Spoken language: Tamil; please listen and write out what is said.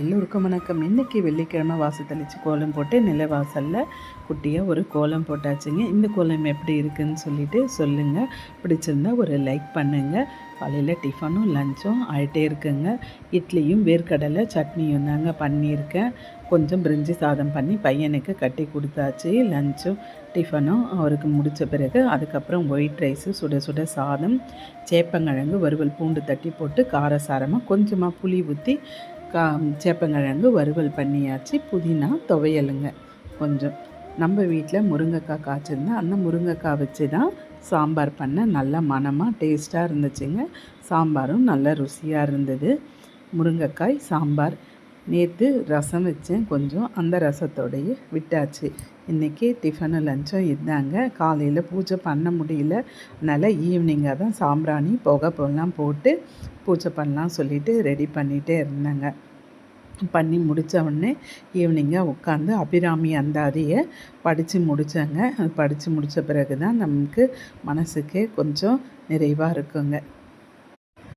எல்லோருக்கும் வணக்கம். இன்றைக்கி வெள்ளிக்கிழமை வாசல் தெளித்து கோலம் போட்டு நிலவாசலில் குட்டியாக ஒரு கோலம் போட்டாச்சுங்க. இந்த கோலம் எப்படி இருக்குதுன்னு சொல்லிவிட்டு சொல்லுங்கள். பிடிச்சிருந்தா ஒரு லைக் பண்ணுங்கள். காலையில் டிஃபனும் லஞ்சும் ஆகிட்டே இருக்குங்க. இட்லியும் வேர்க்கடலை சட்னியும் தாங்க பண்ணியிருக்கேன். கொஞ்சம் பிரிஞ்சி சாதம் பண்ணி பையனுக்கு கட்டி கொடுத்தாச்சு. லஞ்சும் டிஃபனும் அவருக்கு முடித்த பிறகு அதுக்கப்புறம் ஒயிட் ரைஸு, சுட சுட சாதம், சேப்பங்கிழங்கு வறுவல், பூண்டு தட்டி போட்டு காரசாரமாக கொஞ்சமாக புளி ஊற்றி சேப்பங்கிழங்கு வறுவல் பண்ணியாச்சு. புதினா துவையலுங்க. கொஞ்சம் நம்ம வீட்டில் முருங்கைக்காய் காய்ச்சிருந்தா அந்த முருங்கைக்காய் வச்சு தான் சாம்பார் பண்ண நல்லா மணமாக டேஸ்ட்டாக இருந்துச்சுங்க. சாம்பாரும் நல்ல ருசியாக இருந்தது. முருங்கைக்காய் சாம்பார். நேற்று ரசம் வச்சேன், கொஞ்சம் அந்த ரசத்தோடையே விட்டாச்சு. இன்றைக்கி டிஃபனு லஞ்சும் இருந்தாங்க. காலையில் பூஜை பண்ண முடியல, அதனால் ஈவினிங்காக தான் சாம்பிராணி புகைப்பெல்லாம் போட்டு பூஜை பண்ணலாம் சொல்லிவிட்டு ரெடி பண்ணிகிட்டே இருந்தேங்க. பண்ணி முடித்த உடனே ஈவினிங்காக உட்காந்து அபிராமி அந்தாதியை படித்து முடித்தேங்க. அது படித்து முடித்த பிறகு தான் நமக்கு மனசுக்கே கொஞ்சம் நிறைவாக இருக்குங்க.